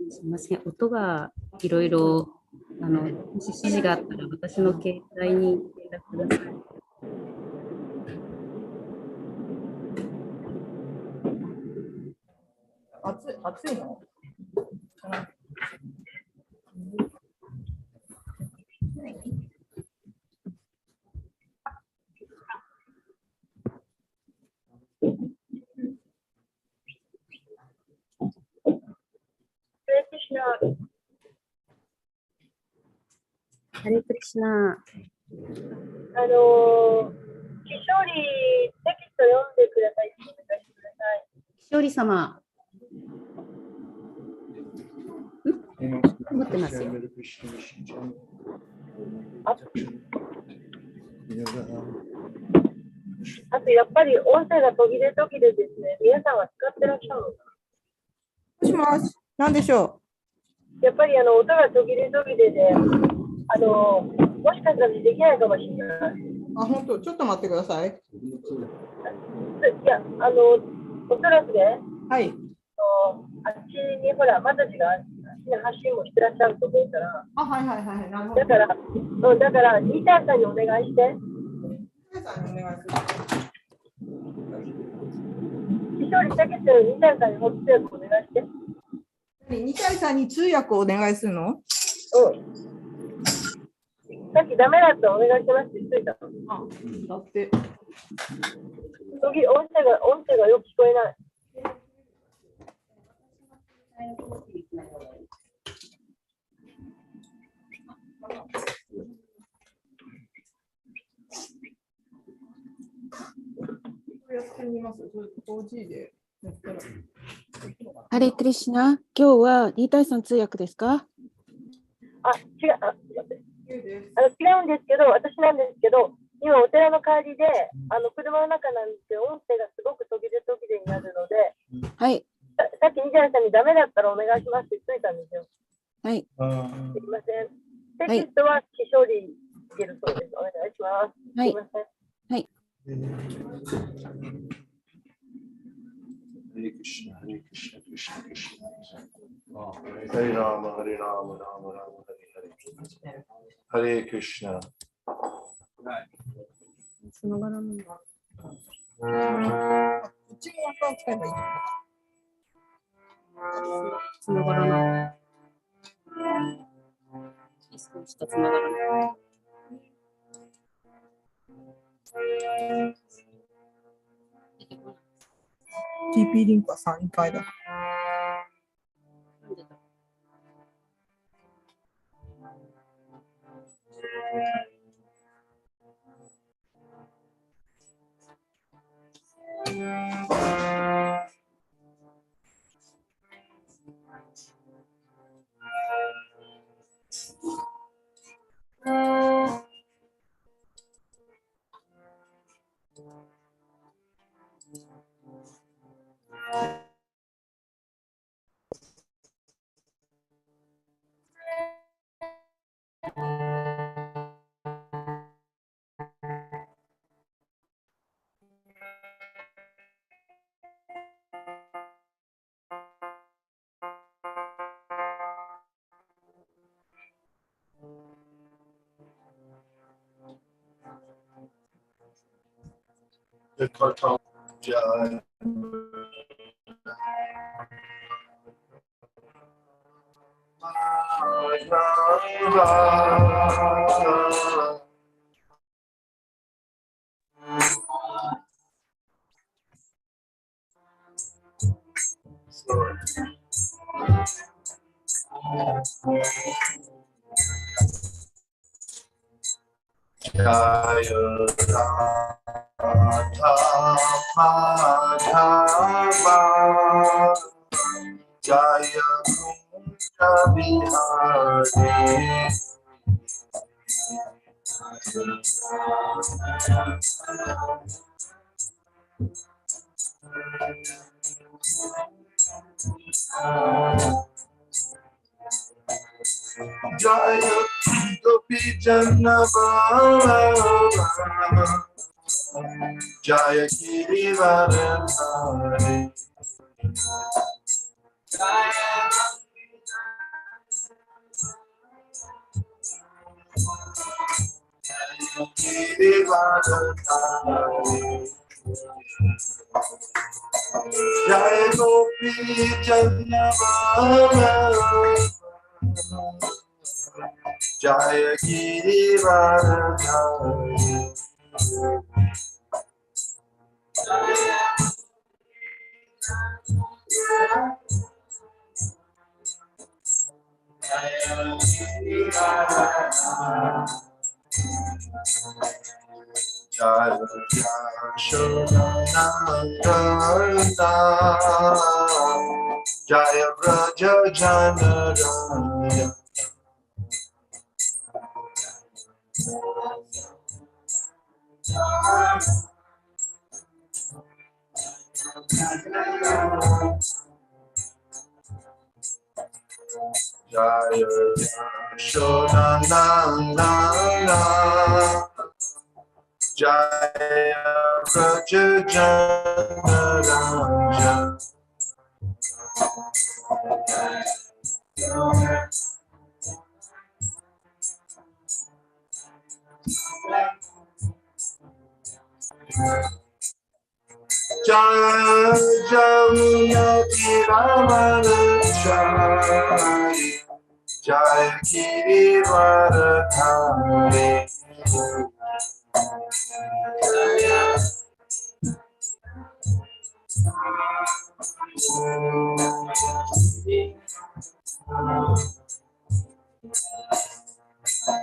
すみません、音がいろいろ、もし指示があったら私の携帯に連絡ください。暑いの？ハレクリシナ。キショリテキスト読んでください。お願いしてください。キショリ様。持ってますよ。あとやっぱり音声が途切れ途切れですね。皆さんは使ってらっしゃるのかもしもし、何でしょな。やっぱり音が途切れ途切れで、もしかしたらできないかもしれない。本当、ちょっと待ってください。いや、おそらくね、はい。あっちにほら、またちがあっちに発信もしてらっしゃると思うから、はいはいはい、なるほど。だから、ニターさんにお願いして。ニターさんにお願いする。一人だけでニターさんにほっとお願いして。ニターさんに通訳をお願いするの？うん。さっきダメだったらお願いしますって言っといたの。だって。音声がよく聞こえない。ハレクリシナ、今日はリータイさん通訳ですか？違うんですけど、私なんですけど、今お寺の帰りで、車の中なんですけど、音声がすごく途切れ途切れになるので、はい。さっきニジャンさんにダメだったらお願いしますって言っといたんですよ。はい。すいません。テキストはキショリいけるそうです。お願いします。はい。すいません。はい。Hare Krishna, Hare Krishna, Krishna Krishna, Hare Rama, Hare Rama, Rama Rama, Hare Hare, Hare Krishna. その柄の。こっちもワン使えばいい。その柄の。そうしたつながらない。TP リンクは3回だ。The Kartal Jai. Jaya Radha Madhava Jaya Kunja Bihari Jaya Gopi Janna Bala Jaya Girivaradhari Girivaradhari Jaya Gopi Janna Bala Jaya Girivaradhari Jaya Yashodananda Jaya Braja Janaraya Jaya Yashodananda Jaya Braja Janaraya Jaya Jamuna Girivaradhari Jaya Girivaradhari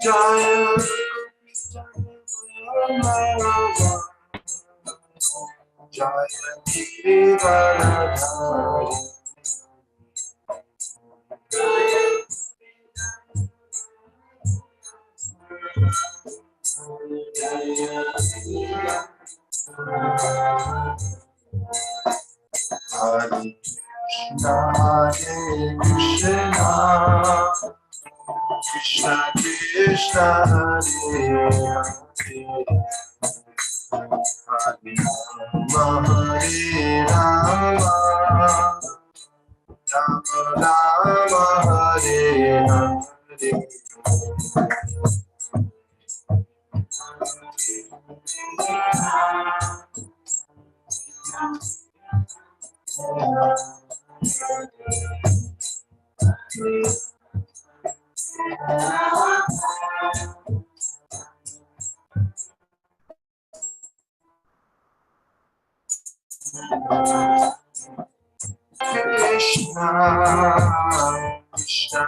Jaya Jaya Girivaradhari Hare Krishna Krishna Krishna Hare Hare Hare Rama Rama Rama Hare Hare Krishna Krishna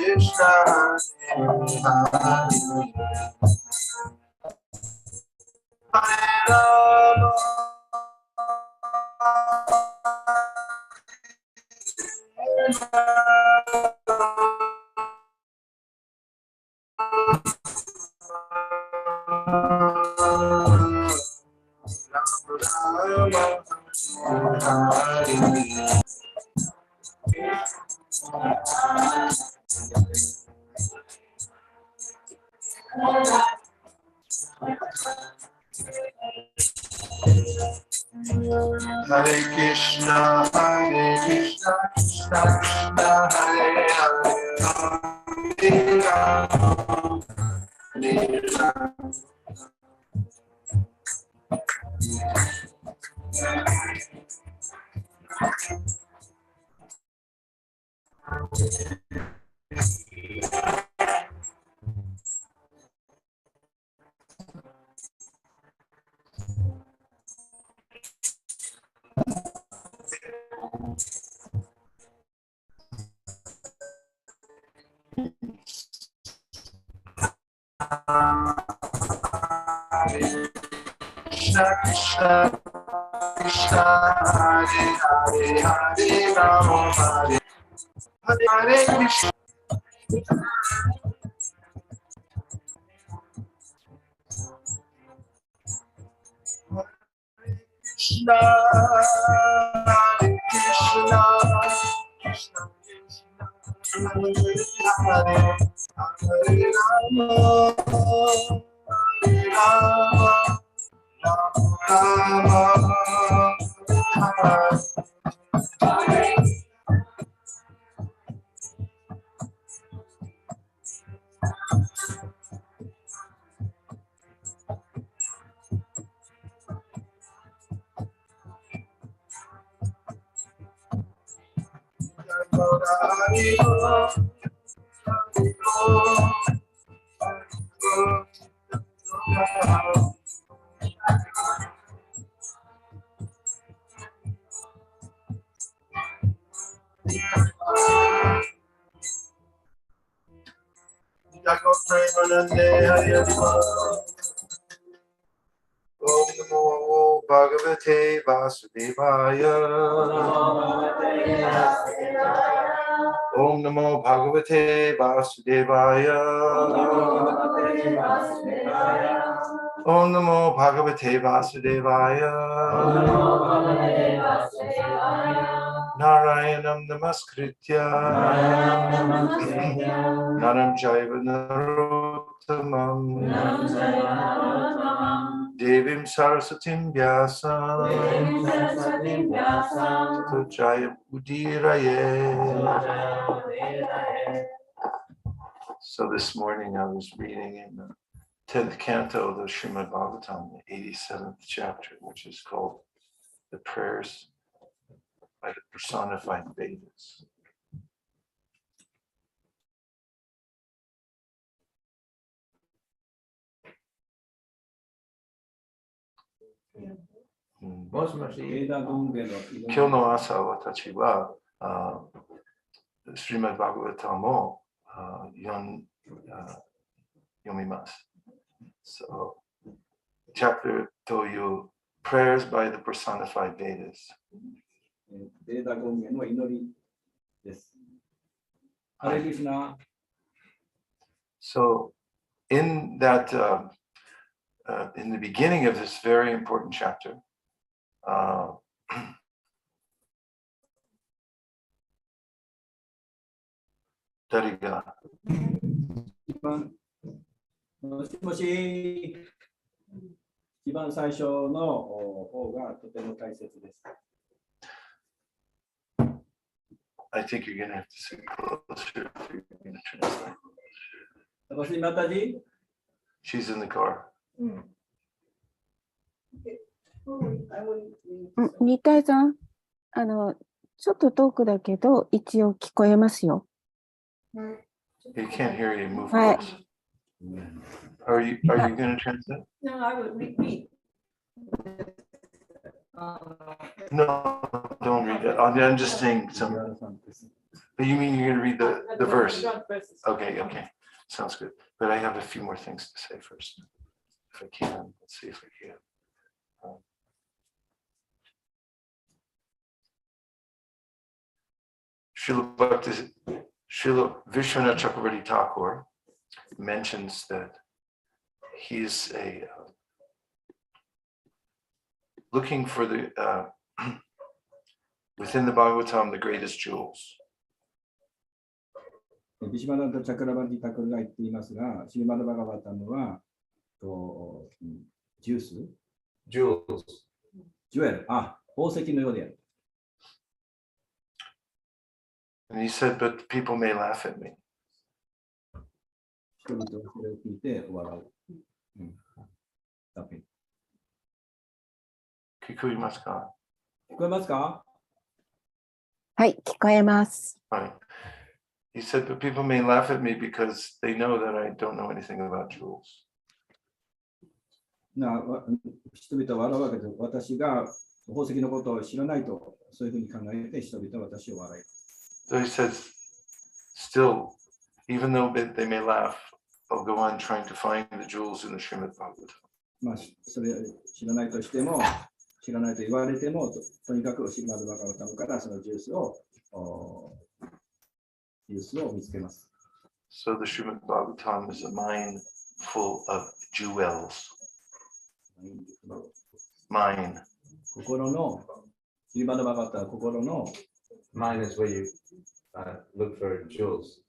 Krishna Hare Rama Hare Krishna, Krishna Krishna, Hare Hare, Hare Rama, Hare Rama. Krishna Krishna Krishna Hare Hare Hare Rama Hare Hare Krishna Krishna Hare Krishna Krishna Krishna Hare Hare Hare Rama Om Namo Bhagavate Vasudevaya. Om Namo Bhagavate Vasudevaya. Om Namo Bhagavate Vasudevaya. Narayanam Namaskritya. Naram Jaiva Narottamam. Devim Sarasatim Vyasam. Tato Jaya Udiraye. So this morning I was reading in the 10th canto of the Srimad Bhagavatam, the 87th chapter, which is called The Prayers by the Personified Vedas. Kyono asa watachi wa Srimad Bhagavatam o yomimasu. So, chapter Toyu, Prayers by the Personified Vedas. So, in that, in the beginning of this very important chapter, Dariga. もしもし、一番最初の方がとても大切です。I think you're going to have to sit closer if you're going to translate. 私、またじ She's in the car. 二体さん、ちょっと遠くだけど、一応聞こえますよ。You can't hear you. Move はい。 close. Are you going to translate? No, I would repeat. No, don't read that. I'm just saying some. But you mean you're going to read the verse? Okay, okay. Sounds good. But I have a few more things to say first. If I can. Let's see if I can. Srila Vishwanath Chakravarti Thakur mentions that he's looking for the within the Bhagavatam the greatest jewels. ビシュマナンタ・チャクラバンティ・タクルが言っていますが、シリマダ・バガバタムはジュース Jewels. ジュエル、宝石のようである。 And he said, but people may laugh at me. 人々はそれを聞いて笑う。だけ。 Kikuimasu ka? 聞こえますか？はい、聞こえます。 Right. He said, but people may laugh at me because they know that I don't know anything about jewels. 人々は笑うわけです。私が宝石のことを知らないと、そういうふうに考えて人々は私を笑い。 So he says, still, even though they may laugh, I'll go on trying to find the jewels in the Srimad Bhagavatam. それ知らないとしても、知らないと言われても、とにかくシリマドバガバタムからそのジュースを見つけます。 So the Srimad Bhagavatam is a mine full of jewels. Mine. 心の、シリマドバガバタムは心の Mine is where you look for jewels.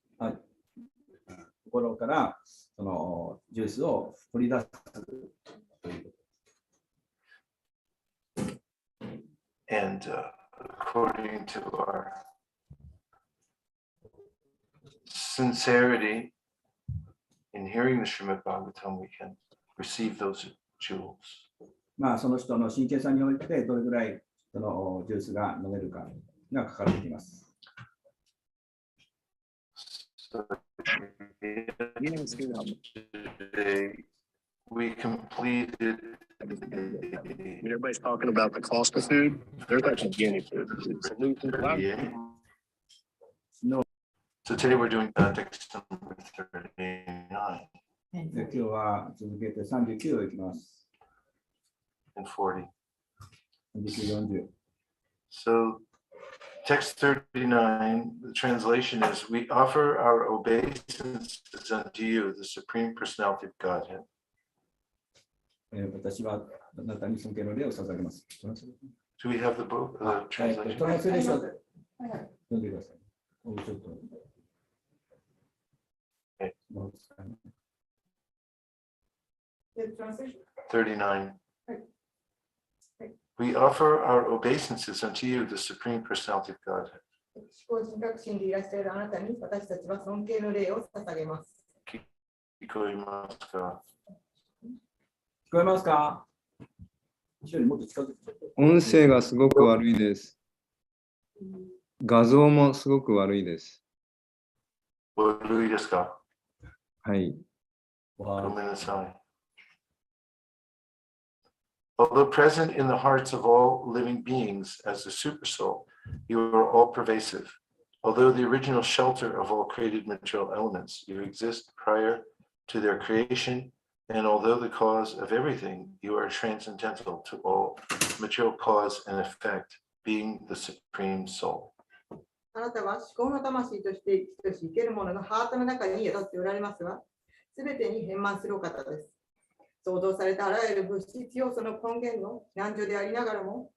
心からそのジュースを振り出すという。And according to our sincerity in hearing the Srimad Bhagavatam, we can receive those jewels. まあその人の真剣さにおいてどれぐらいそのジュースが飲めるかがかかってきます。So today we completed. Everybody's talking about the cost of food. There's actually guinea food. Solution to that. No. So today we're doing text number 39で今日は続けて39をいきます。and 40. 39、40。So text 39, the translation is, we offer our obeisances unto you, the Supreme Personality of Godhead. 私はあなたに尊敬の礼を捧げます。Do we have the book, the translation? トランスレーションで読んでください。ちょっと。Okay. 39 39. We offer our obeisances unto you, the Supreme Personality of Godhead. 思考人格心でいらっしゃるあなたに私たちは尊敬の礼を捧げます。聞こえますか？聞こえますか？後ろにもっと近づいて。音声がすごく悪いです。画像もすごく悪いです。悪いですか？はい。ごめんなさい。Although present in the hearts of all living beings as the Supersoul, you are all pervasive. Although the original shelter of all created material elements, you exist prior to their creation, and although the cause of everything, you are transcendental to all material cause and effect, being the Supreme Soul. あなたは思考の魂として生きとし生けるもののハートの中に宿っておられますが、すべてに変満するお方です。創造されたあらゆる物質要素の根源の難所でありながらも、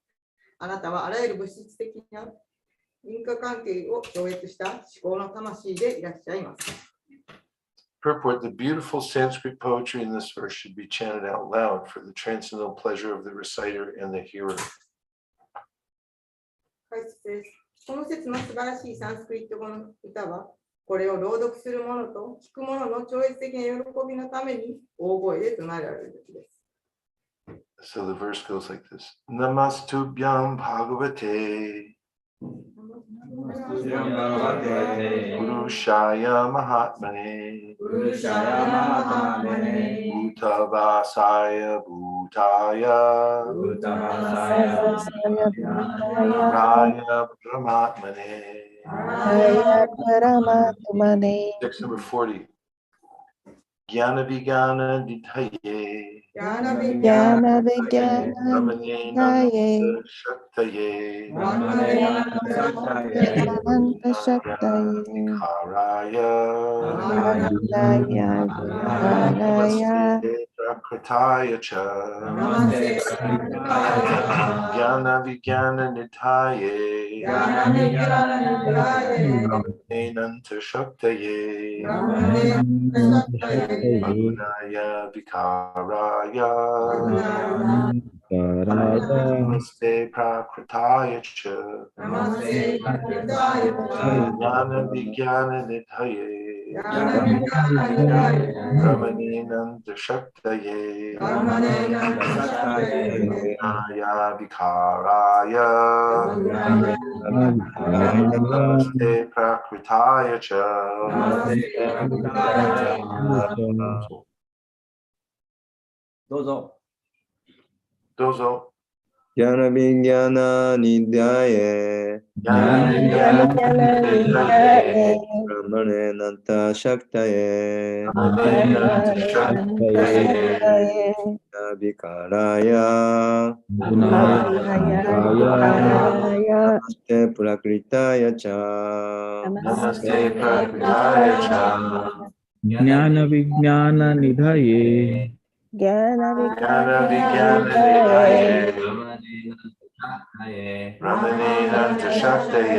あなたはあらゆる物質的な因果関係を超越した思考の魂でいらっしゃいます。Purport: The beautiful Sanskrit poetry in this verse should be chanted out loud for the transcendental pleasure of the reciter and the hearer. 解説です。この説の素晴らしいサンスクリット語の歌は、これを朗読する者と聞く者の超越的な喜びのために大声で唱えられるべきです。So the verse goes like this: Namastubhyam Bhagavate Purushaya Mahatmane Bhutavasaya Bhutaya Raya Brahmatmane. Text number 40. Jnana Vigana Nithaye Jnana Vijnana Nithaye Shaktaye Ananta Shaktaye Karaya Karaya Karaya Prakritaya Cha Jnana Vigana Nithaye Ananta Shaktaye Agunaya Vikaraya Namaste Prakritaya Cha Jnana Vijnana Nithaye Brahmaninanda Shaktaye Agunaya Vikaraya Namaste Prakritaya Cha. どうぞ。どうぞ。Jnana Vijnana Nidhaye Brahmane Nanta Shaktaye Vikaraya Namaste Prakritaya Cha Namaste Prakritaya Cha Jnana Vijnana Nidhaye Jnana Jnana Vijnana Vijnana Nithaye Brahmaninanta Shaktaye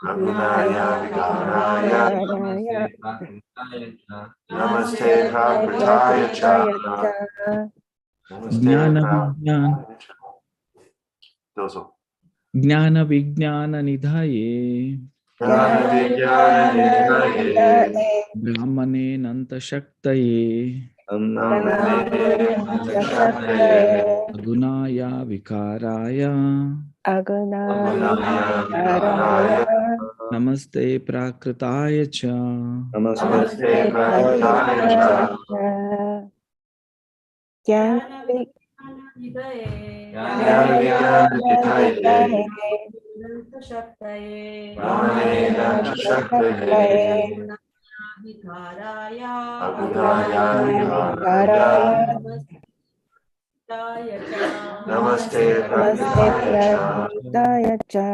Agunaya Vikaraya, Namaste Prakritaya Cha, Namaste Jnana Prakritaya Cha. Dozo. Jnana Vijnana Nidhaye Jnana Vijnana Nidhaye, Brahmane Nanta Shaktaye Agunaya Vikaraya Agunaya Vikaraya, Namaste Prakritaya Cha. Namaste Prakritaya Cha. Jnana Vijnana Nidhaye, Brahmane Nanta Shaktaye, Agunaya Vikaraya, Namaste Prakritaya Cha.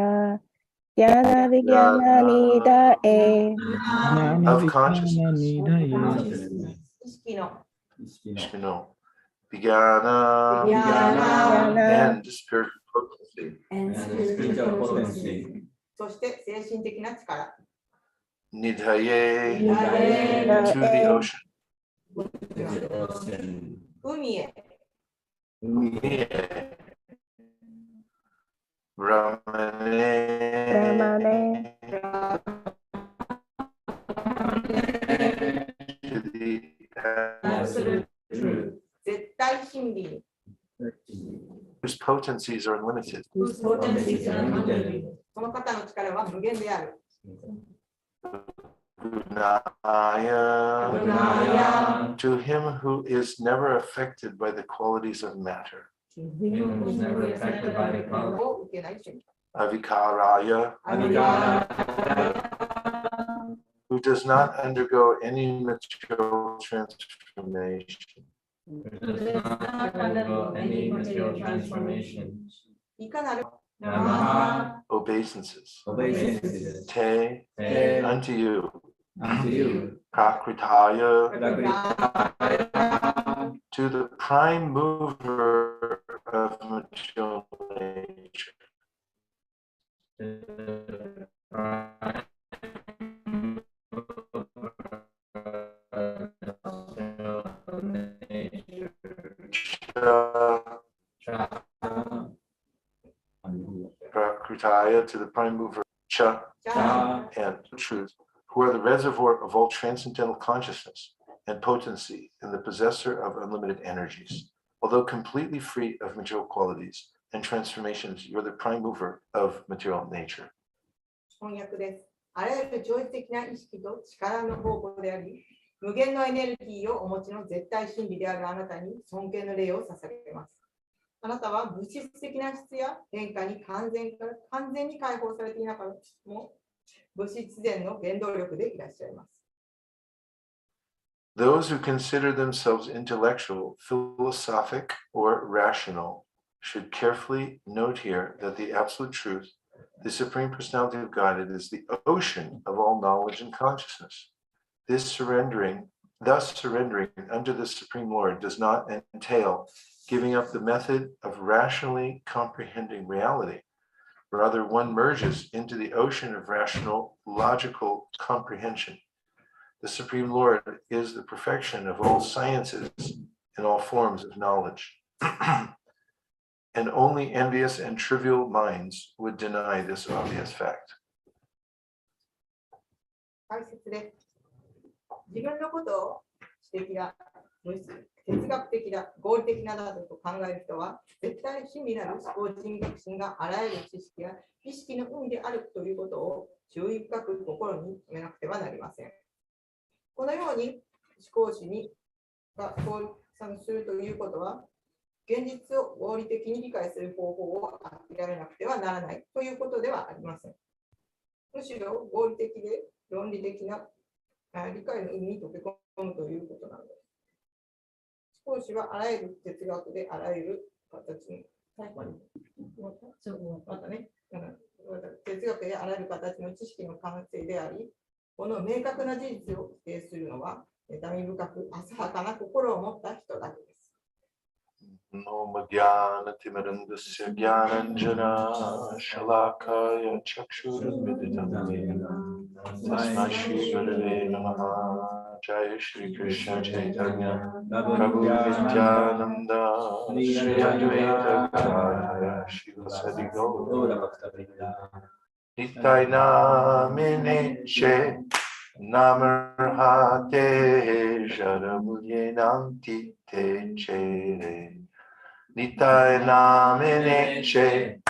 Jnana Vijnana Nidae Jnana Of Vijnana consciousness. Nidhaye Ishkino. Vijnana and spiritual potency. そして精神的な力。 Nidhaye to the ocean. 海へ。 Brahmane to the絶対真理。 whose potencies are unlimited. その方の力は無限である。 Gunaya to him who is never affected by the qualities of matter. を受けない瞬間。 Avikaraya, who does not undergo any material transformation. いかなる Obeisances. Obeisances. Te Te unto you. unto you. Prakritaya to the prime mover of material nature. Prakritaya to the prime mover, Cha, and truth, who are the reservoir of all transcendental consciousness and potency and the possessor of unlimited energies. Although completely free of material qualities and transformations, you're the prime mover of material nature. 翻訳です。あらゆる超越的な意識と力の宝庫であり、無限のエネルギーをお持ちの絶対真理であるあなたに尊敬の礼を捧げます。あなたは物質的な質や変化に完全に解放されていながらも、物質前の原動力でいらっしゃいます。 Those who consider themselves intellectual, philosophic, or rational should carefully note here that the absolute truth, the Supreme Personality of Godhead, is the ocean of all knowledge and consciousness. Thus surrendering unto the Supreme Lord does not entail giving up the method of rationally comprehending reality. Rather, one merges into the ocean of rational, logical comprehension. The Supreme Lord is the perfection of all sciences and all forms of knowledge. And only envious and trivial minds would deny this obvious fact. 解説です。自分のことを知的だ、哲学的だ、合理的ななどと考える人は、絶対真理なる思考人格心があらゆる知識や意識の海であるということを注意深く心に留めなくてはなりません。このように思考主にが降参するということは、現実を合理的に理解する方法を諦めなくてはならないということではありません。むしろ合理的で論理的な理解の海に溶け込むということなのです。思考主はあらゆる哲学であらゆる形に、またね、哲学であらゆる形の知識の完成であり、この明確な事実を否定するのは、妬み深く浅はかな心を持った人だけです。Nomagyanatimirandasya Gyananjana Shalakaya Chakshuramididam Tasmai Shri Gurave Namaha Jaya Shri Krishna Chaitanya Prabhu Nityananda Shri Advaita Gadadhara Shiva Sadi Gaura Nitai Namine Che Namarhate Jaramulye Namti Te Chere Nitai Namine Che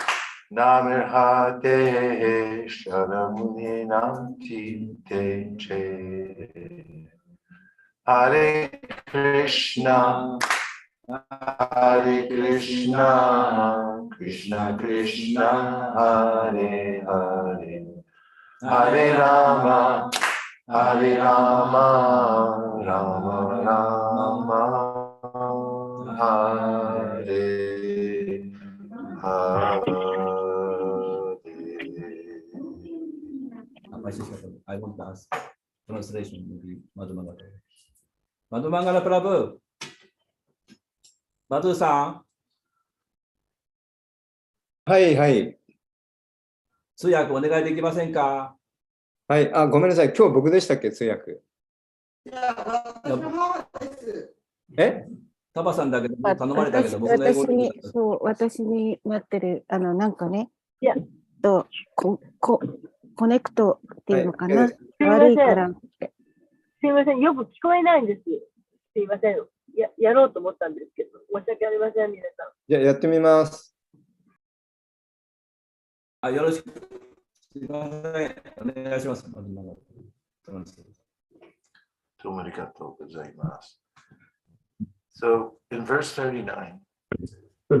Namarhate Jaramulye Namti Te Chere Hare Krishna Hare Krishna Krishna Krishna Hare Hare Hare Rama Hare Rama, Rama Rama, Hare Hare. I want to ask translation maybe Madhumangala. Madhumangala Prabhu. Madhuさん。はいはい。通訳お願いできませんか？はい。あ、ごめんなさい。今日僕でしたっけ、通訳。いや、私の母です。え？タバさんだけど頼まれたけど、僕の英語私に待ってる、なんかね、いや、コネクトっていうのかな、はい、悪いからって。すいません、よく聞こえないんです。すいません。やろうと思ったんですけど、申し訳ありません、皆さん。じゃあやってみます。あ、よろしく。すいません。お願いします。どうもありがとうございます。So, in verse 39,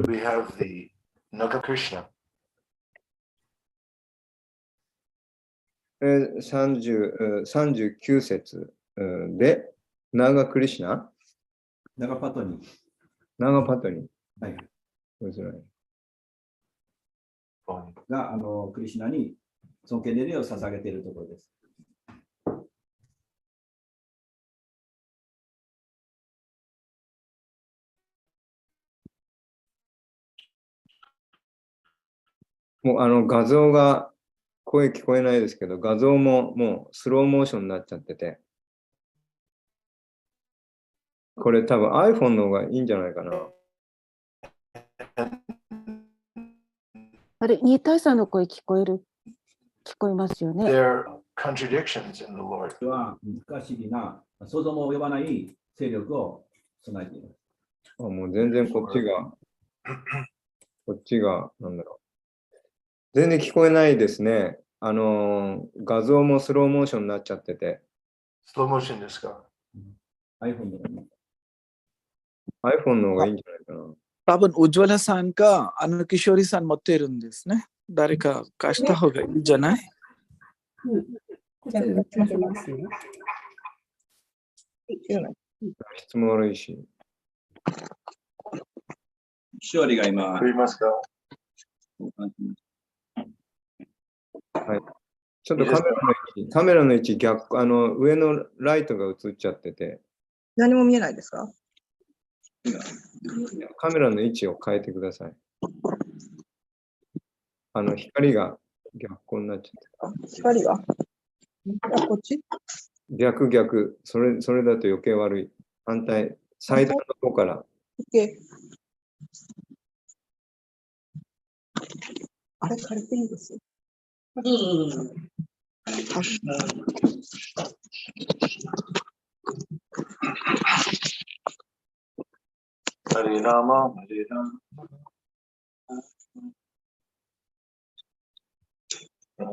we have the Naga Krishna. 39節で、ナガクリシナナガパトニ。ナガパトニ。はい。が、クリシナに尊敬の礼を捧げているところです。もう画像が声聞こえないですけど、画像ももうスローモーションになっちゃってて、これ多分 iPhone の方がいいんじゃないかな。あれ、ニータイさんの声聞こえますよね。There are contradictions in the Lord. は不可思議な想像も及ばない勢力を備えています。もう全然こっちが、なんだろう。全然聞こえないですね。画像もスローモーションになっちゃってて。スローモーションですか？ iPhone の方がいいんじゃないかな。多分、ウジュワラさんか、キショリさん持っているんですね。誰か貸した方がいいんじゃない？質問悪いし。勝利が今。振りますか？はい。ちょっとカメラの位置逆、上のライトが映っちゃってて。何も見えないですか？カメラの位置を変えてください。光が逆光になっちゃって。光がこっち？逆。それだと余計悪い。反対。サイドの方から。あれ、借りていいです。ハレラマ、ハレラマ。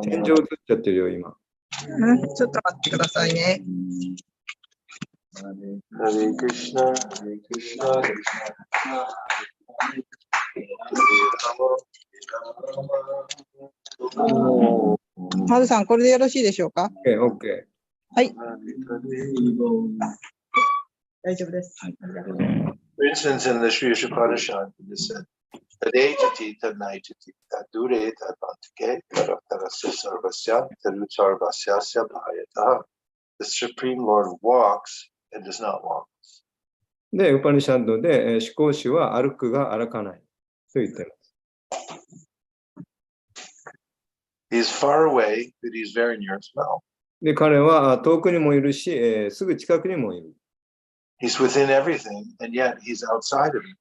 天井映っちゃってるよ、今。ちょっと待ってくださいね。ハレクリシナ、ハレクリシナ、ハレクリシナ。マズさん、これでよろしいでしょうか？ OK。はい。大丈夫です。For instance, in the Sri Shupadashan, it is said, Tadejati Tadnaijati Tadure Tadvantake Taraktarasya Sarvasya Tarusarvasyasya Bhayataha. The Supreme Lord walks and does not walk. で、ウパニシャッドで、思考主は歩くが歩かないと言っています。He's far away, but he's very near as well. で、彼は遠くにもいるし、すぐ近くにもいる。He's within everything, and yet he's outside of it.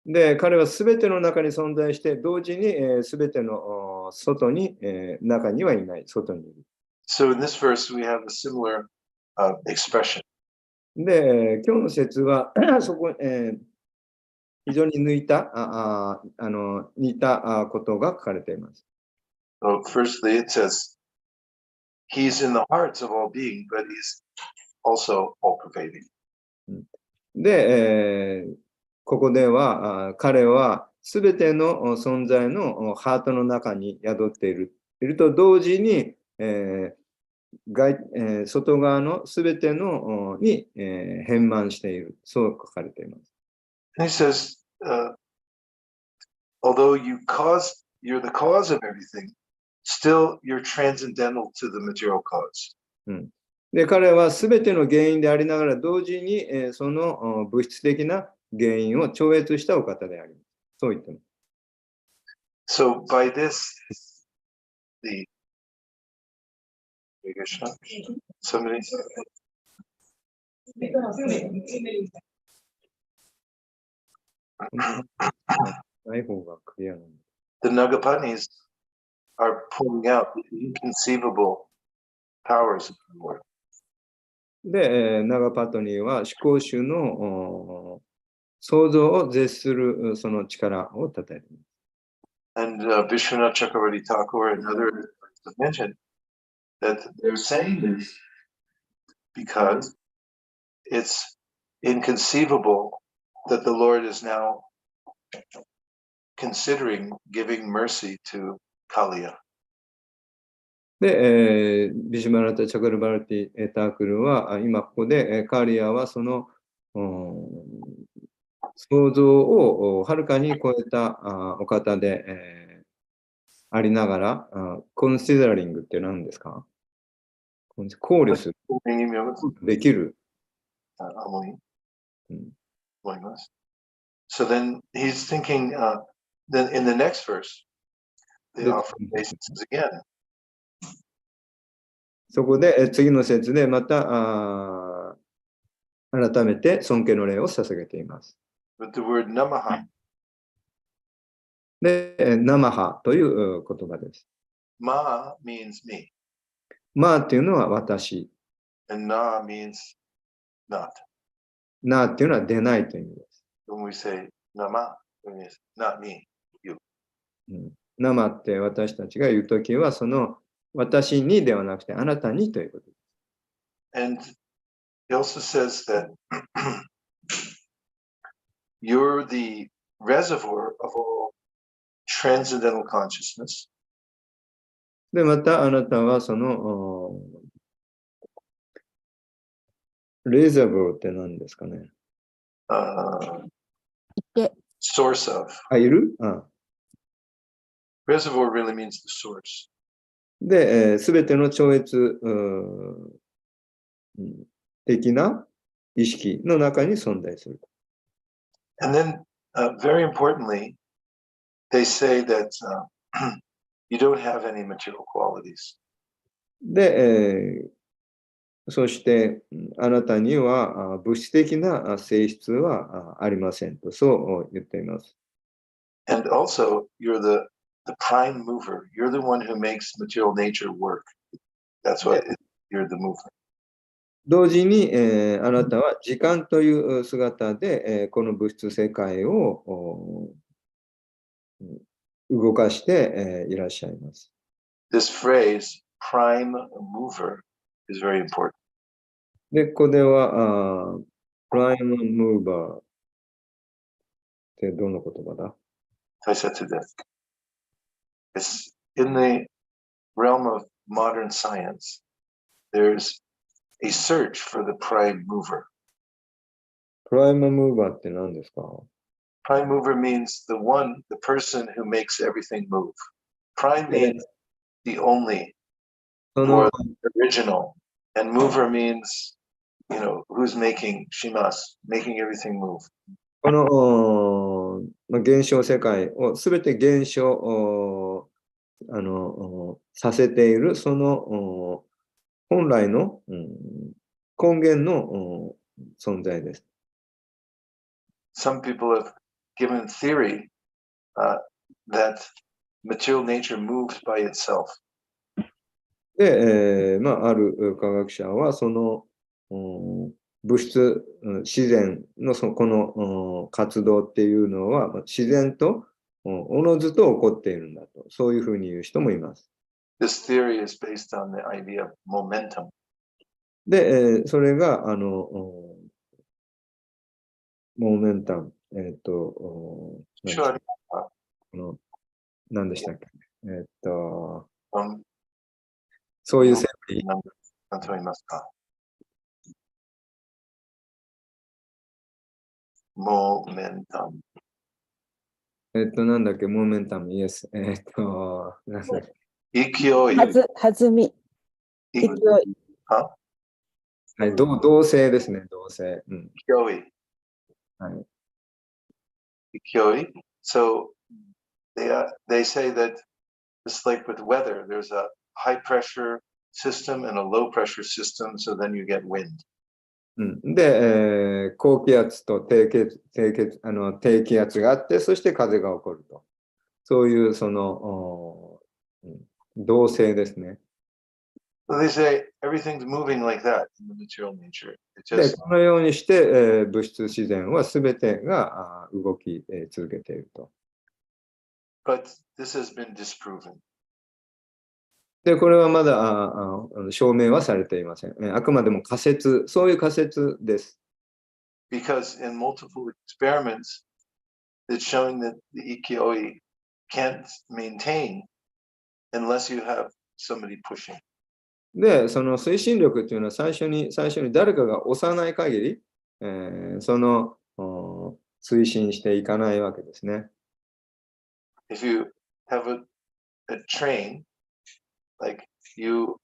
で、彼はすべての中に存在して、同時にすべての外に、中にはいない、外にいる。So in this verse, we have a similar expression. で、今日の説はそこ、非常に似たことが書かれています。So firstly, it says, He's in the hearts of all being, but he's also all-pervading. で、ここでは彼はすべての存在のハートの中に宿っていると同時に、外側のすべてのに、変満している。そう書かれています。And he says, although you're the cause of everything, still you're transcendental to the material cause. で、彼はすべての原因でありながら同時に、その物質的な原因を超越したお方であります。そう言ってます。So by this, somebody the Nagapanis are pulling out the inconceivable powers of the Lord. で、ナガパトニーは思考主の想像を絶するその力をたたえています。And Vishwanath Chakravarti Thakur and others have mentioned that they're saying this because it's inconceivable that the Lord is now considering giving mercy to Kaliya. で、ビシュマラタ・チャカルバルティ・タークルは今ここでカリアはその想像をはるかに超えたお方で、ありながらコンシダリングって何ですか？考慮する。できる。So then he's thinking, then in the next verse, they offer obeisances again. そこで次の節でまた改めて尊敬の礼を捧げています。With the word namaha. で、ナマハという言葉です。Ma means me. マーっていうのは私。And na means not. ナーっていうのは出ないという意味です。When we say nama, it means not me, you. ナマって私たちが言うときはその私にではなくてあなたにということです。And he also says that you're the reservoir of all transcendental consciousness. で、またあなたはそのレザボーって何ですかね。Source of. いるReservoir really means the source. で、すべての超越的な意識の中に存在する。And then, very importantly, they say that you don't have any material qualities. で、そしてあなたには物質的な性質はありませんとそう言っています。And also, you're the prime mover. You're the one who makes material nature work. That's why you're the mover. 同時に、あなたは時間という姿で、この物質世界を動かして、いらっしゃいます。This phrase, prime mover, is very important. で、ここでは、プライムムーバーってどの言葉だ？ I said to that. It's in the realm of modern science. There's a search for the prime mover. プライムムーバーって何ですか？ Prime mover means the person who makes everything move. Prime means the only or the original. And mover means who's making shimas, making everything move. この現象世界をすべて現象させている、その本来の根源の存在です。Some people have given theory that material nature moves by itself. で、ある科学者はその物質、自然のこの活動っていうのは自然とおのずと起こっているんだと、そういうふうに言う人もいます。This theory is based on the idea of momentum. で、それがモーメンタム、何でしたっけ、そういうセオリー。何と言いますか？モーメンタム。なんだっけ、モーメンタム、イエス。なんだっけ。勢い。弾み。勢い。はい、動性ですね、動性。勢い。はい。勢い。So they say that it's like with weather, there's a high pressure system and a low pressure system, so then you get wind. で、高気圧と低気圧があって、そして風が起こると。そういうその動性ですね。So they say everything's moving like that in the material nature. で、このようにして、物質自然は全てが動き続けていると。But this has been disproven. で、これはまだ証明はされていません。あくまでも仮説、そういう仮説です。Because in multiple experiments, it's showing that the ikoi can't maintain unless you have somebody pushing. で、その推進力っていうのは最初に誰かが押さない限り、その推進していかないわけですね。If you have a train, like you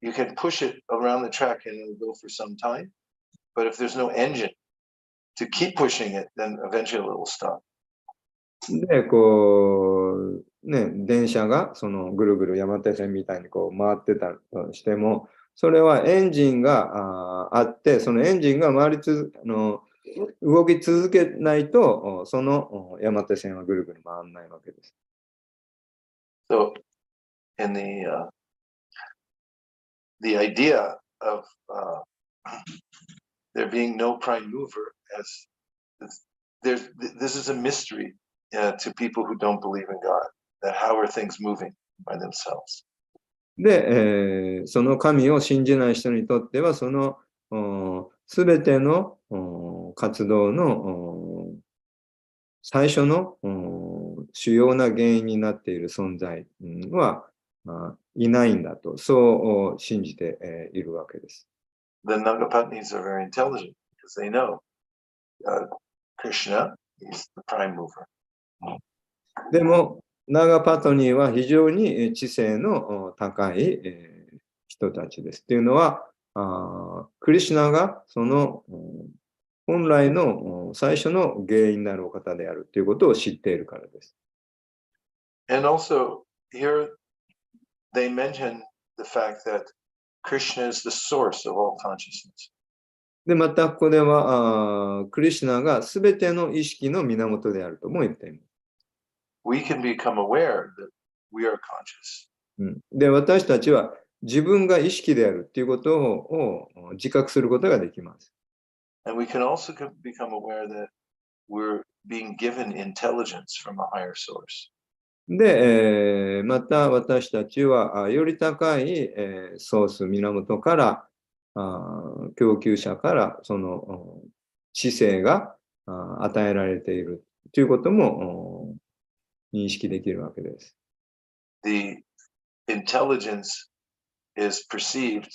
can push it around the track and it'll go for some time, but if there's no engine to keep pushing it, then eventually it will stop. で、こう、ね、電車がそのぐるぐる山手線みたいにこう回ってたとしても、それはエンジンがあって、そのエンジンが動き続けないと、その山手線はぐるぐる回らないわけです。So, in the idea of there being no prime mover, this is a mystery to people who don't believe in God. That how are things moving by themselves? で、その神を信じない人にとっては、そのすべての活動の最初の主要な原因になっている存在はいないんだと、そう信じているわけです。The Nagapatnis are very intelligent because they know Krishna is the prime mover. でも、ナガパトニーは非常に知性の高い人たちです。というのは、クリシュナがその本来の最初の原因になるお方であるということを知っているからです。And also, here they mention the fact that Krishna is the source of all consciousness. で、またここでは、クリシュナがすべての意識の源であるとも言っています。We can become aware that we are conscious. で、私たちは自分が意識であるということを自覚することができます。And we can also become aware that we're being given intelligence from a higher source. で、また私たちはより高いソース、源から、供給者からその知性が与えられているということも認識できるわけです。The intelligence is perceived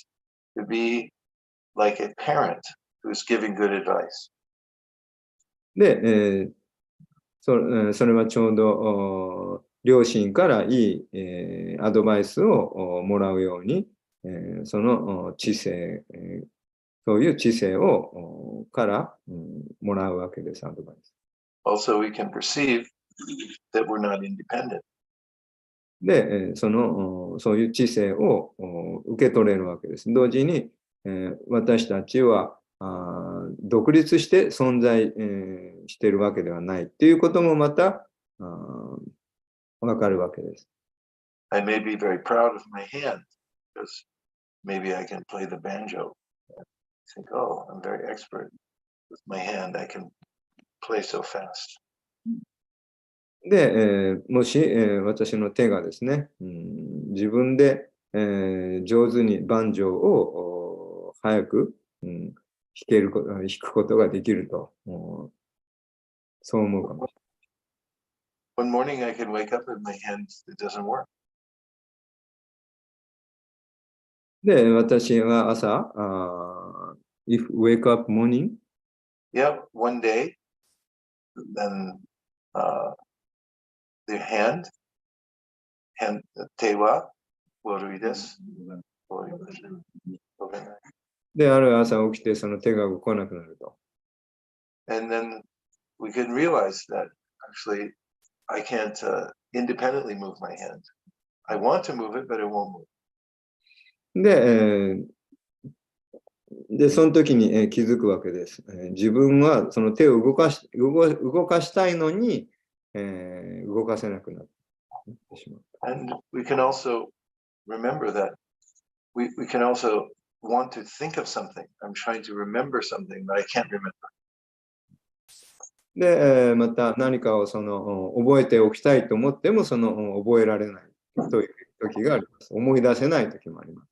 to be like a parent who is giving good advice. で、それはちょうど両親からいいアドバイスをもらうように、その知性そういう知性をからもらうわけです、アドバイス。Also, we can perceive that we're not independent. で、そういう知性を受け取れるわけです。同時に、私たちは独立して存在、しているわけではないっていうこともまたわかるわけです。I may be very proud of my hand because maybe I can play the banjo. I think, oh, I'm very expert with my hand. I can play so fast. で、もし、私の手がですね、自分で、上手にバンジョーを早く、弾くことができると、そう思うかもしれない。One morning I can wake up and my hand it doesn't work. で、私は朝、if wake up morning, Yep, one day, then the hand,手は悪いです。で、ある朝起きてその手が動かなくなると。And then we can realize that actually I can't independently move my hand. I want to move it, but it won't move. で、その時に気づくわけです。自分はその手を動かしたいのに、動かせなくなってしまう。And we can also remember that we can also want to think of something. I'm trying to remember something, but I can't remember. で、また何かを覚えておきたいと思っても覚えられないという時があります。思い出せない時もあります。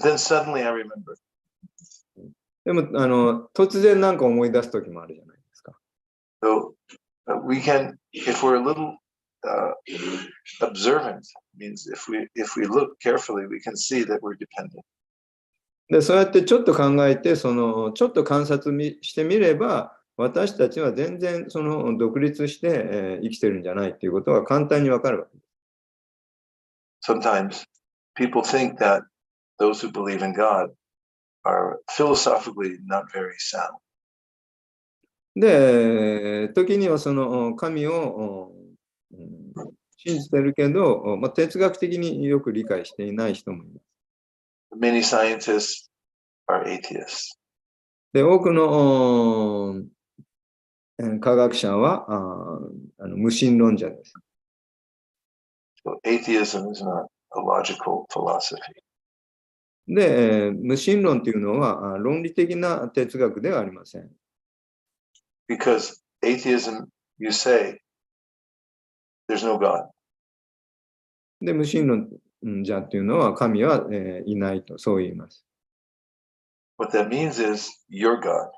Then suddenly I remember. でも突然なんか思い出す時もあるじゃないですか。So we can, if we're a little observant, means if we look carefully, we can see that we're dependent. で、そうやってちょっと考えて、ちょっと観察してみれば、私たちは全然独立して、生きてるんじゃないっていうことが簡単にわかるわけです。Sometimes people think that those who believe in God are philosophically not very sound. で、時には神を信じてるけど、哲学的によく理解していない人もいます。Many scientists are atheists. で、多くの科学者は無神論者です。So atheism is not a logical philosophy. で、無神論というのは論理的な哲学ではありません。Because atheism, you say, there's no God. で、無神論者というのは神はいないと、そう言います。What that means is you're God.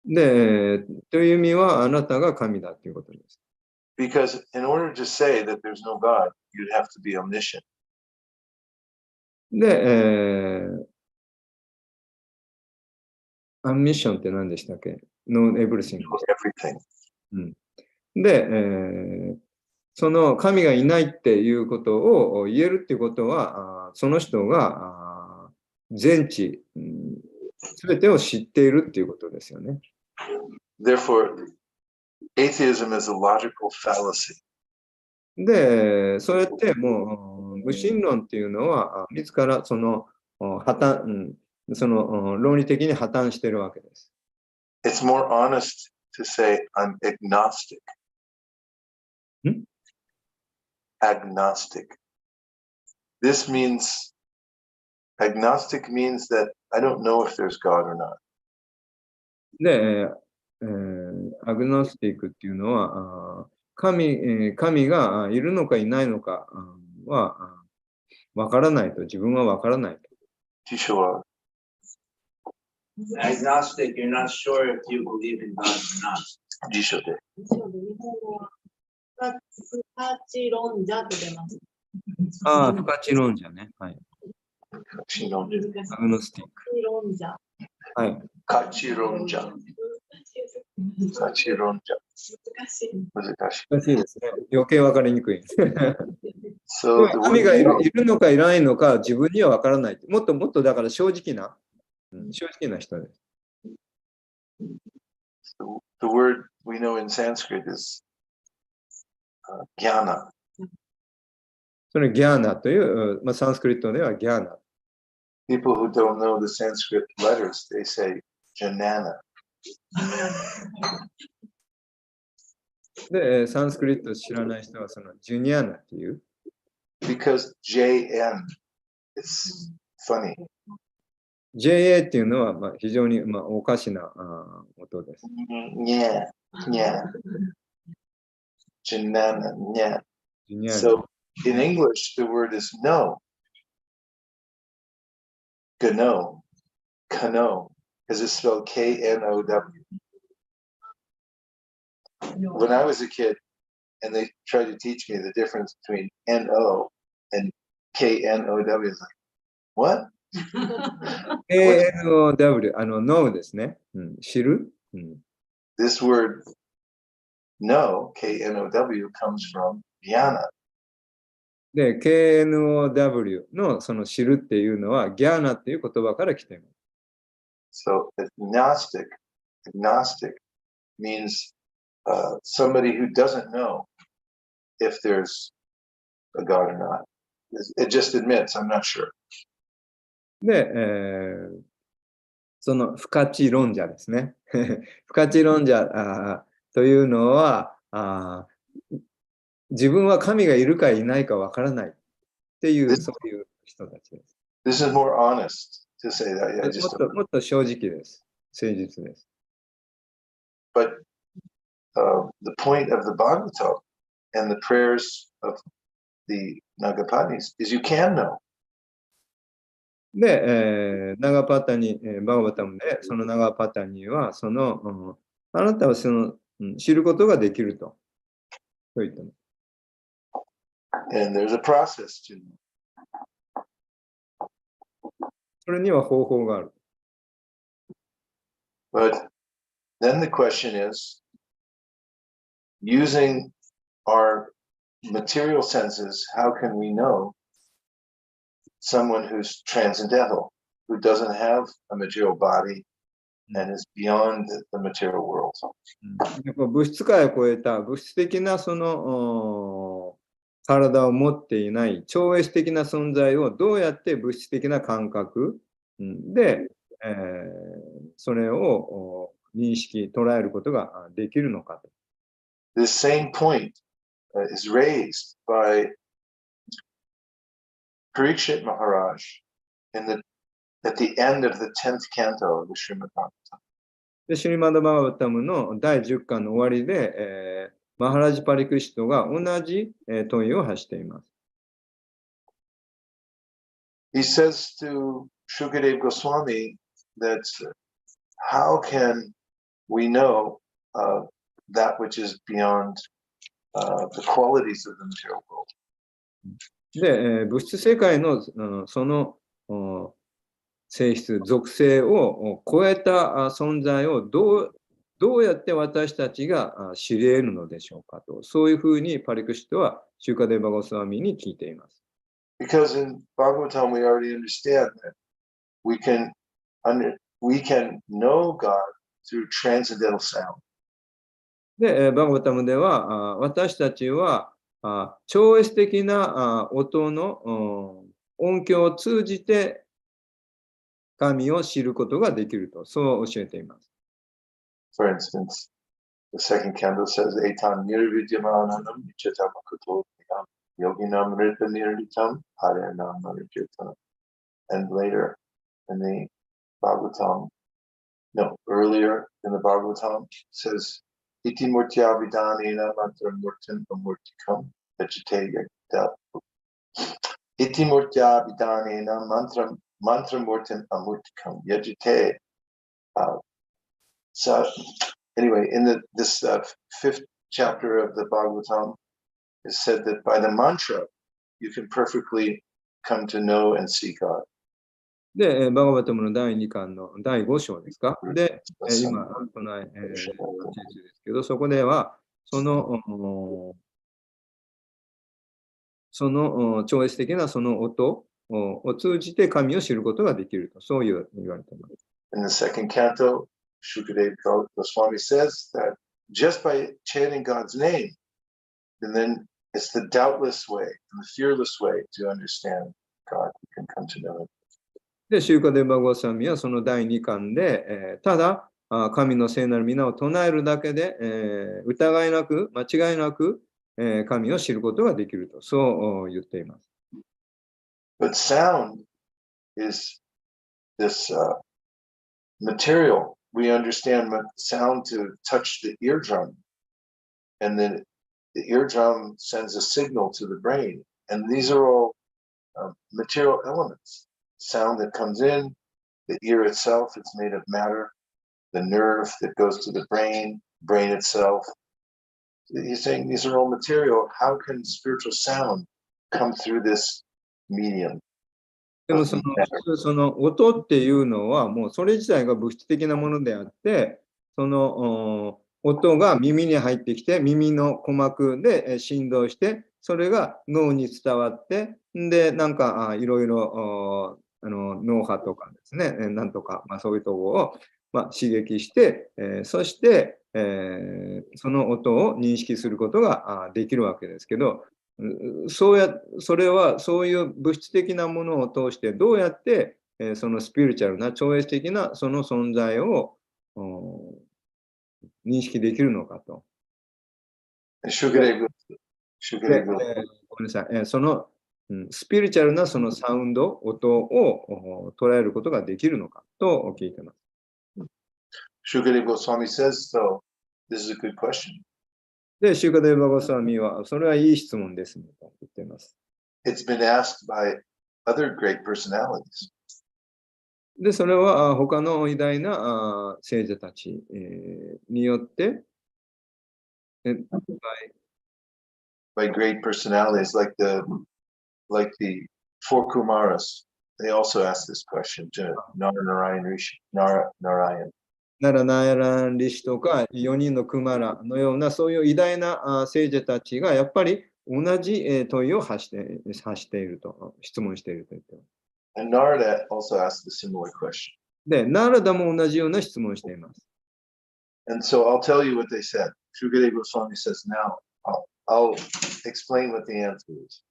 で、という意味はあなたが神だということです。Because in order to say that there's no God, you'd have to be omniscient. で、アンミッションって何でしたっけ？ No everything. Everything. で、その神がいないっていうことを言えるっていうことは、その人が全知、すべてを知っているっていうことですよね。Therefore, atheism is a logical fallacy. で、そうやってもう無神論っていうのは自ら論理的に破綻しているわけです。It's more honest to say I'm agnostic. Agnostic. This means, agnostic means that I don't know if there's God or not. で、アグノスティックっていうのは神がいるのかいないのかはわからないと、自分はわからないと。Agnostic, you're not sure if you believe in God or not. 辞書で。不可知論者と出ます。不可知論者ね。はい。不可知論者。アグノスティック。はい。不可知論者。不可知論者。難しい。難しいですね。余計分かりにくい。So 神がいるのかいないのか自分には分からない。もっとだから正直な正直な人です。The word we know in Sanskrit is jnana. それギャーナという、サンスクリットではギャーナ。People who don't know the Sanskrit letters, they say janana. で、サンスクリット知らない人はそのジュニアナっていう。Because JN is funny. JA っていうのは非常におかしな音です。Yeah, yeah. Janana, yeah. So in English, the word is no. Gano, Kano, because it's spelled K-N-O-W. When I was a kid, and they tried to teach me the difference between N-O and K-N-O-W, it's like, what? K-N-O-W, know ですね。知る、This word, no, K-N-O-W, comes from Jnana. で、KNOW のその知るっていうのはギャーナっていう言葉から来ています。So agnostic means somebody who doesn't know if there's a God or not. It just admits, I'm not sure. で、その不可知論者ですね。不可知論者というのは自分は神がいるかいないかわからないっていう、そういう人たちです。This is more honest to say that. Yeah, もっと正直です。誠実です。But the point of the Bhagavatam and the prayers of the Nagapanis is you can know. で、ナガパタニ、バガバタムで、そのナガパタニは、あなたは知ることができると。と言ってます。And there's a process to know. それには方法がある。But then the question is, using our material senses, how can we know someone who's transcendental, who doesn't have a material body and is beyond the material world? 物質界を超えた物質的なその体を持っていない超越的な存在をどうやって物質的な感覚で、それを認識、捉えることができるのかと。This same point is raised by Parikshit Maharaj at the end of the 10th canto of the Srimad Bhagavatam. で、シュリマド・バガバタムの第10巻の終わりで、マハラジ・パリクリシトが同じ問いを発しています。He says to Shukadeva Goswami that how can we know that which is beyond the qualities of the material world? で、物質世界のその性質、属性を超えた存在をどうやって私たちが知り得るのでしょうかと、そういうふうにパリクシトはシュカデバゴスワミに聞いています。Because in Bhagavatam we already understand that we can know God through transcendental sound. で、バガバタムでは私たちは超越的な音の音響を通じて神を知ることができると、そう教えています。For instance, the second canto says, Etan nirvidyamananam nichatamakutodhyam yoginam rita nirvitam haranam marikirtanam. And later in the Bhagavatam, earlier in the Bhagavatam, it says, Iti murtya vidanena mantra murtin amurtikam vegete yagda. Iti murtya vidanena mantra murtin amurtikam yajite. So anyway, in this fifth chapter of the Bhagavatam, it said that by the mantra, you can perfectly come to know and see God. で、バガバタムの第2巻の第5章ですか。で、今、唱えですけど、そこでは、その超越的なその音を通じて神を知ることができると、そう言われています。In the second canto, Shukadeva Goswami says that just by chanting God's name, and then it's the doubtless way, and the fearless way to understand God. You can come to know Him. で、シューカデバゴスワミはその第2巻で、ただ神の聖なる皆を唱えるだけで、疑いなく、間違いなく、神を知ることができると、そう言っています。But sound is this material. We understand sound to touch the eardrum, and then the eardrum sends a signal to the brain. And these are all material elements. Sound that comes in, the ear itself, it's made of matter, the nerve that goes to the brain itself. He's saying these are all material. How can spiritual sound come through this medium? でもその音っていうのはもうそれ自体が物質的なものであって、その音が耳に入ってきて、耳の鼓膜で振動して、それが脳に伝わって、で、なんかいろいろ脳波とかですね、なんとか、そういうところを、刺激して、そして、その音を認識することができるわけですけど、それはそういう物質的なものを通してどうやって、そのスピリチュアルな超越的なその存在を認識できるのかと。ごめんなさい、そのスピリチュアルなそのサウンド、音を捉えることができるのかと聞いてます。Shukadeva Goswami says, so this is a good question. で、シューカデーバゴスワミは、それはいい質問ですねと言っています。It's been asked by other great personalities. で、それは他の偉大な聖者たちによって、by great personalities like the four Kumaras. They also asked this question to Narayan Rishi. Narayan. ナラナヤランリシとか4人のクマラのようなそういう偉大な聖者たちがやっぱり同じ問いを発していると、質問していると言っています。And Narada also asked a similar question. で、ナラダも同じような質問をしています。And so I'll tell you what they said. Shukadeva Goswami says, now I'll explain what the answer is.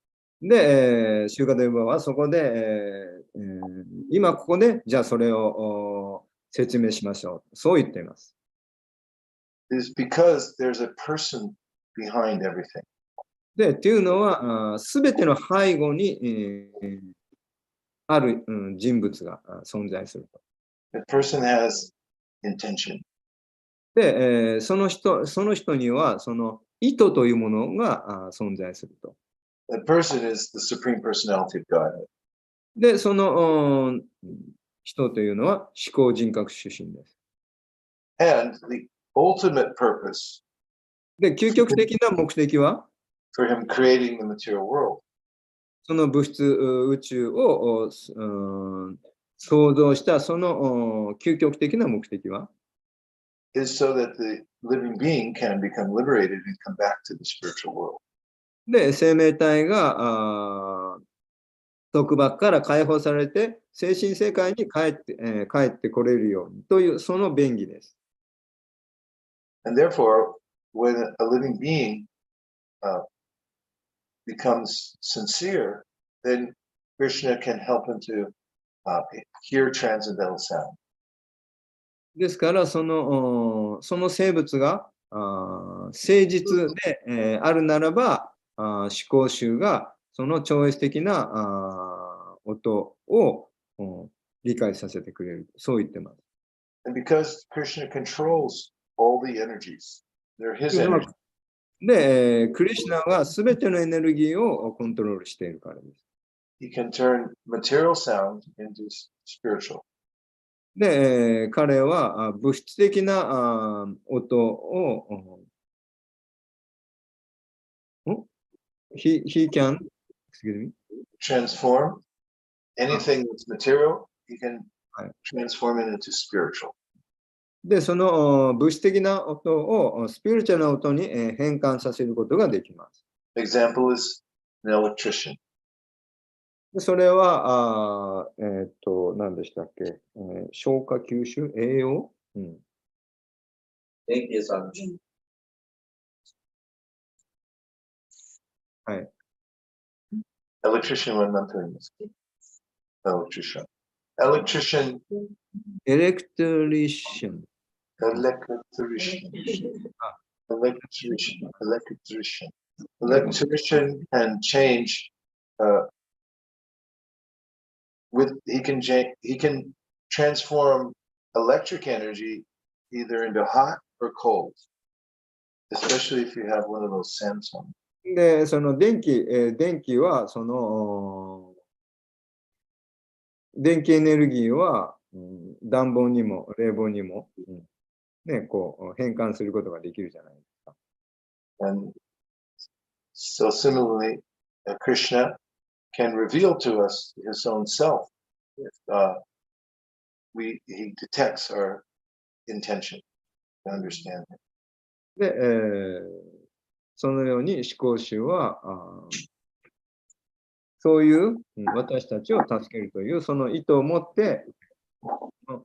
で、シューカデーバはそこで、今ここでじゃあそれを説明しましょう。そう言っています。It's because there's a person behind everything. で、というのは、すべての背後に、ある、人物が存在すると。The person has intention. で、その人にはその意図というものが存在すると。The person is the supreme personality of Godhead. で、その人というのは思考人格出身です。And the ultimate purpose で、究極的な目的は for him creating the material world. その物質宇宙を創造したその究極的な目的は is so that the living being can become liberated and come back to the spiritual world. で、生命体が束縛から解放されて精神世界に帰ってこれるようにというその便宜です。And therefore, when a living being becomes sincere, then Krishna can help him to hear transcendental sound. ですからその生物が誠実であるならば思考集がその超越的な音を理解させてくれる。そう言ってます。And because Krishna controls all the energies, they're his energies. で、クリシュナがすべてのエネルギーをコントロールしているからです。He can turn material sound into spiritual. で、彼は物質的な音をHe can transform anything that's material, he can transform it into spiritual. で、その物質的な音をスピリチュアルな音に変換させることができます。Example is an electrician. それは、何でしたっけ、消化吸収栄養、うん、はい。Electrician は何と言いますか？ Electrician。Electrician。エレクトリシャン。Electrician can change he can transform electric energy either into hot or cold, especially if you have one of those Samsung. で、その電気は、その、電気エネルギーは、暖房にも冷房にも、ね、こう変換することができるじゃないですか。And so similarly, Krishna can reveal to us his own self if he detects our intention to understand him. で、そのように思考集はそういう私たちを助けるというその意図を持って物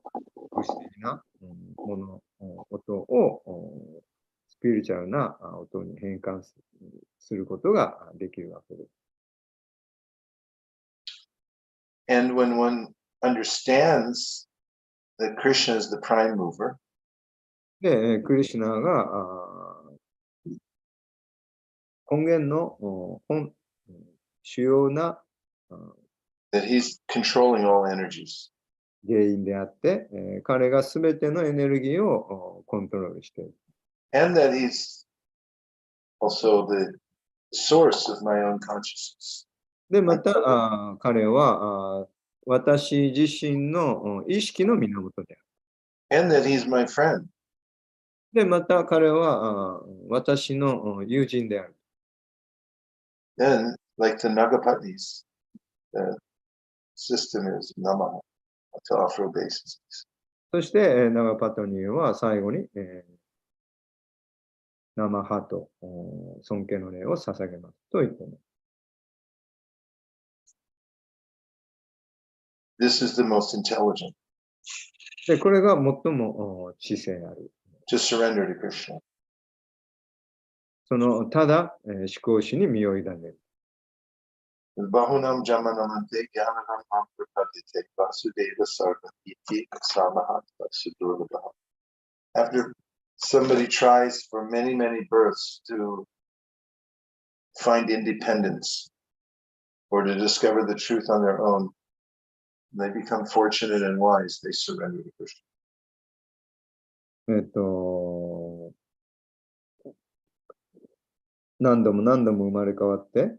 質的なもの、音をスピリチュアルな音に変換することができるわけです。And when one understands that Krishna is the prime mover, で、クリシュナが根源の主要な that he's controlling all energies. 原因であって、彼がすべてのエネルギーをコントロールしている。And that he's also the source of my own consciousness. で、また彼は私自身の意識の源である。And that he's my friend. で、また彼は私の友人である。Then, like the Nagapatis, the system is Namaha to offer obeisances. そして、ナガパトニーは最後に、ナマハと尊敬の礼を捧げますと言っています。This is the most intelligent. で、これが最も知性ある。To surrender to Krishna. そのただ、思考主に身を委ねる。Bahunam Jamanamante Gyananam Amprapatite Vasudeva Sarva Iti Samahat Vasudurlabha. After somebody tries for many, many births to find independence or to discover the truth on their own, they become fortunate and wise, they surrender to Krishna. 何度も何度も生まれ変わって、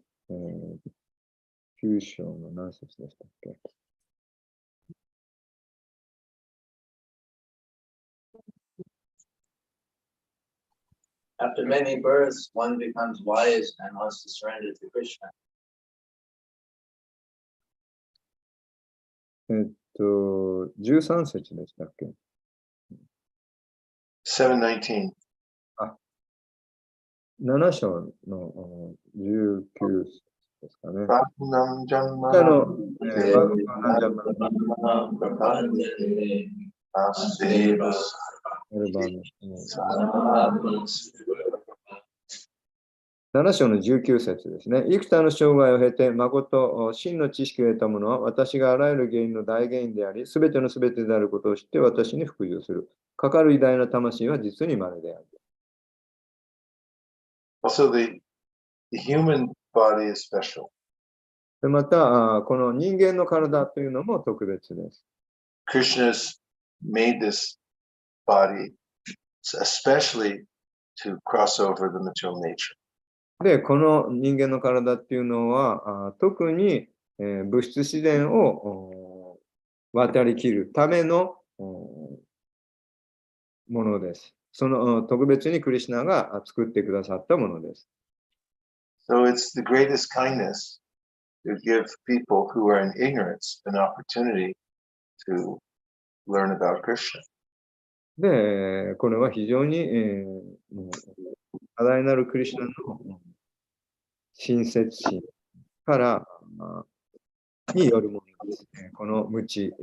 9章の何節でしたっけ？ After many births, one becomes wise and wants to surrender to Krishna. 13節でしたっけ？ 7:19. 7章の19節ですかね。Bahunam7章の19節ですね。幾多の生涯を経て、誠、真の知識を得た者は、私があらゆる原因の大原因であり、すべてのすべてであることを知って私に服従する。かかる偉大な魂は実に稀である。Also, the human body is special. でまた、この人間の体というのも特別です。Krishna's made this body especially to cross over the material nature. で、この人間の体っていうのは、特に、物質自然を渡り切るためのものです。その特別にクリシュナが作ってくださったものです。So it's the greatest kindness to give people who are in ignorance an opportunity to learn about Krishna. で、これは非常に、多大なるクリシュナの親切心からによるものです。この無知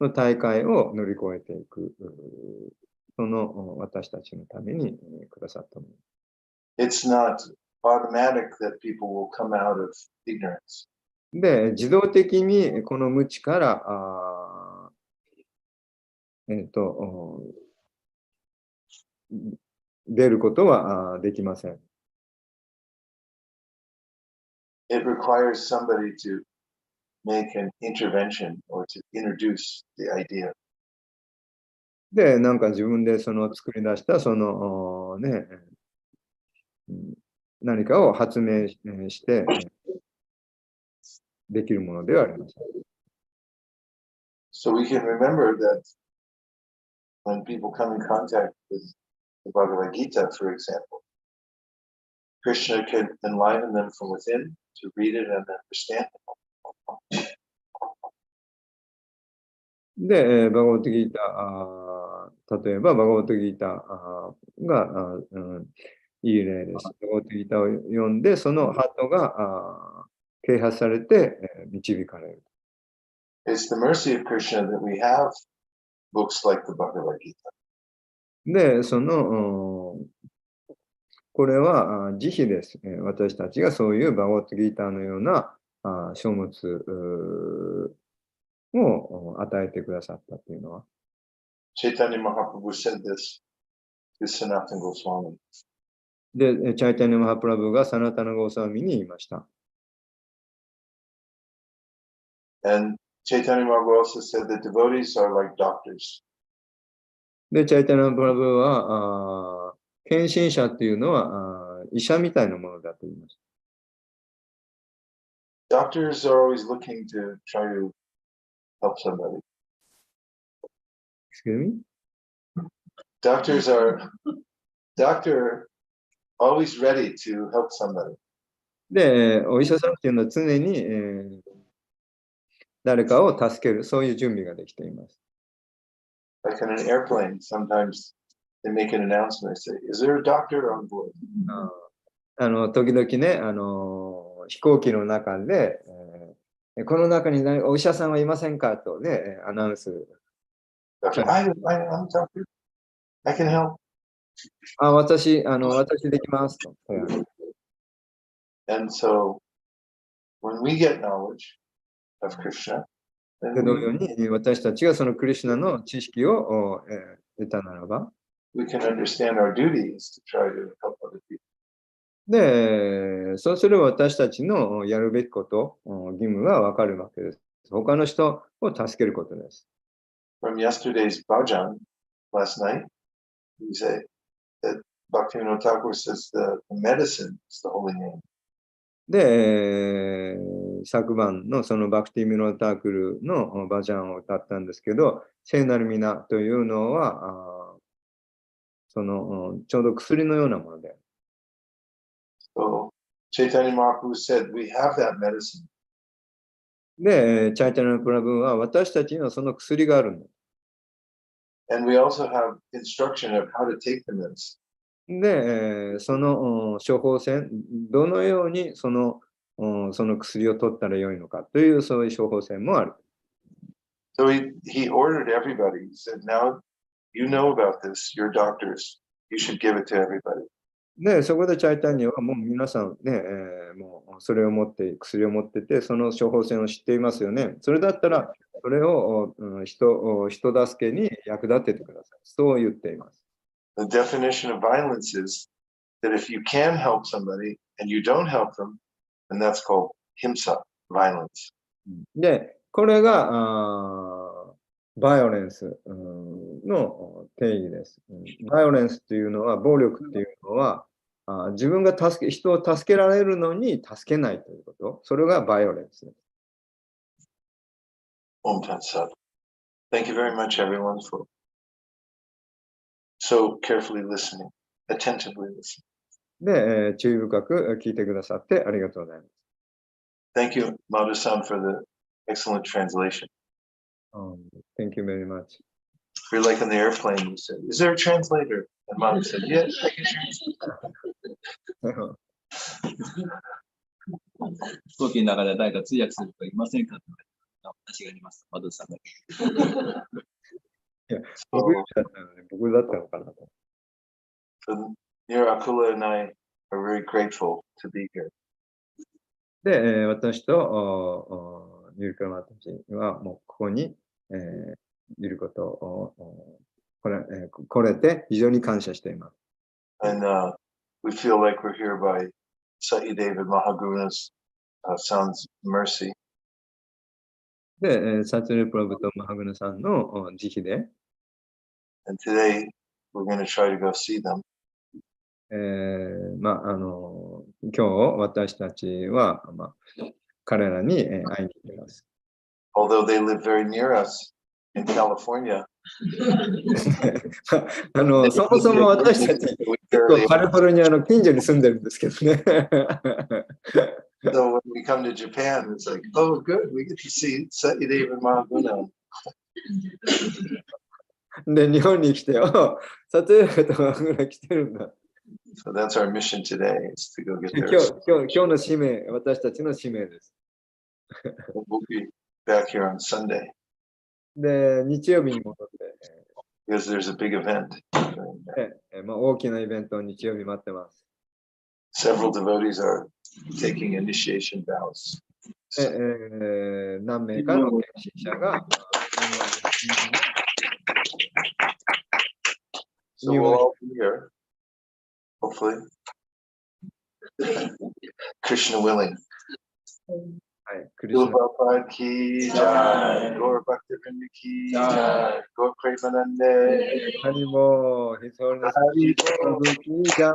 の大会を乗り越えていく、その私たちのためにくださったもの。It's not automatic that people will come out of ignorance. で、自動的にこの無知から出ることはできません。It requires somebody to make an intervention or to introduce the idea. で、なんか自分でその作り出したそのね、何かを発明してできるものではありません。So we can remember that when people come in contact with the Bhagavad Gita, for example, Krishna can enliven them from within to read it and understand it. で、バガバットギータ、例えばバガバットギータがいい例です。バガバットギータを読んで、そのハートが啓発されて導かれる。It's the mercy of Krishna that we have books like the Bhagavad Gita. で、これは慈悲です。私たちがそういうバガバットギータのような書物を与えてくださったというのは。Chaitanya Mahaprabhu said this to Sanatana Goswami. で、チャイタニャ・マハプラブがサナタナ・ゴーサワミに言いました。And Chaitanya Mahaprabhu also said that devotees are like doctors. で、チャイタニャ・マハプラブは、献身者っていうのは医者みたいなものだと言いました。Doctors are always looking to try to help somebody. Excuse me? Doctor always ready to help somebody. で、お医者さんっていうのは常に、誰かを助ける、そういう準備ができています。Like in an airplane, sometimes they make an announcement and say, "Is there a doctor on board?" 時々ね、飛行機の中で、この中にお医者さんはいませんかとね、アナウンス。Doctor, I'm a doctor. I can help. 私できますと。And so, when we get knowledge of Krishna, で同様に私たちがそのクリシュナの知識を得たならば、we can understand our duties to try to help other people. で、そうすれば私たちのやるべきこと、義務がわかるわけです。他の人を助けることです。From yesterday's bhajan last night, we say that Bhaktivinoda Thakur says the medicine is the holy name. で、昨晩のそのバクティミノタークルのバジャンを歌ったんですけど、聖なる皆というのは、ちょうど薬のようなもので。So, Chaitanya Mahaprabhu said, we have that medicine. で、チャイタニャ・プラブは私たちにはその薬があるの。And we also have instruction of how to take the medicine. で、その処方箋、どのようにその薬を取ったらよいのかというそういう処方箋もある。So he ordered everybody. He said, now you know about this, you're doctors. You should give it to everybody. で、そこでチャイタニアはもう皆さんね、もうそれを持って、薬を持ってて、その処方箋を知っていますよね。それだったら、それを人助けに役立ててください。そう言っています。The definition of violence is that if you can help somebody and you don't help them, then that's called himsa, violence. で、これがバイオレンスの定義です。バイオレンスっていうのは、暴力っていうのは、自分が人を助けられるのに助けないということ。それがバイオレンスです。Om Tat Sat. Thank you very much, everyone, for so carefully listening, attentively listening. で、注意深く聞いてくださってありがとうございます。Thank you, Madhu-san, for the excellent translation. Thank you very much. You're like on the airplane, you said, is there a translator? And Madhu said, yes, I can translate. 飛行機の中で誰か通訳する人いませんかって私がいます。マドさんが。いや、僕だったのかなと。So, Nira Akula and I are very grateful to be here. で、私とニュルクラマたちはもうここに、いることを来れて非常に感謝しています。And we feel like we're here by Satya David Mahaguru's son's mercy. で、サチュルプラブとマハグナさんの慈悲で、And today we're going to try to go see them. 今日私たちは、彼らに会いに行きます。Although they live very near us in California. そもそも私たち、結構カリフォルニアの近所に住んでるんですけどね。So when we come to Japan, it's like, oh, good, we get to see Satya David Mahaguna. で、日本に来て、サチュルとマハグナ来てるんだ。So that's our mission today, is to go get there. 今日の使命、私たちの使命です。We'll be back here on Sunday. で、日曜日に戻って、because there's a big event. 大きなイベントを日曜日待ってます。Several devotees are taking initiation vows. 何名かの献身者が、So we'll all be here, hopefully. Krishna willing. はい、クリスナ。Prabhupada ki jai, Gaur Bhaktivinoda ki jai, Gaur Premanande. Haribo, His Holiness Prabhu ki jai.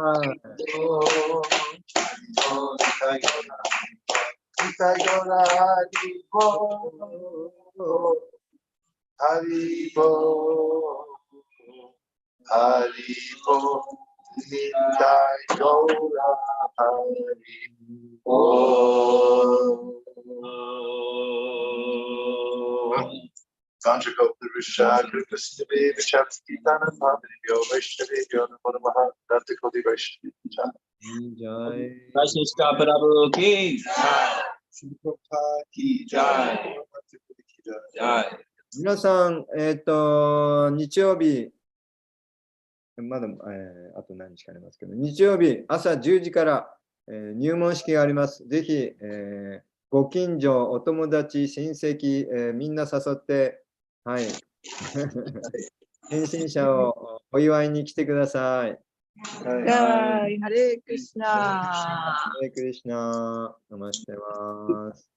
Haribo, Haribo, Nitai Gaura Haribo. Ganjagopurusha, Kripasnavi, Vichapskitana, Mahavibhyo, Vaishnavibhyo, Namo Namaha, Ratakodi Vaishnavibhyo. Jai. Vaisesika Prabhuji ki Prabhupada ki jai. jai。皆さん、日曜日、まだ、あと何日かありますけど、日曜日朝10時から、入門式があります。ぜひ、ご近所、お友達、親戚、みんな誘って、はい。献身者をお祝いに来てください。ハレークリシナ。ハレークリシナ。ナマステます。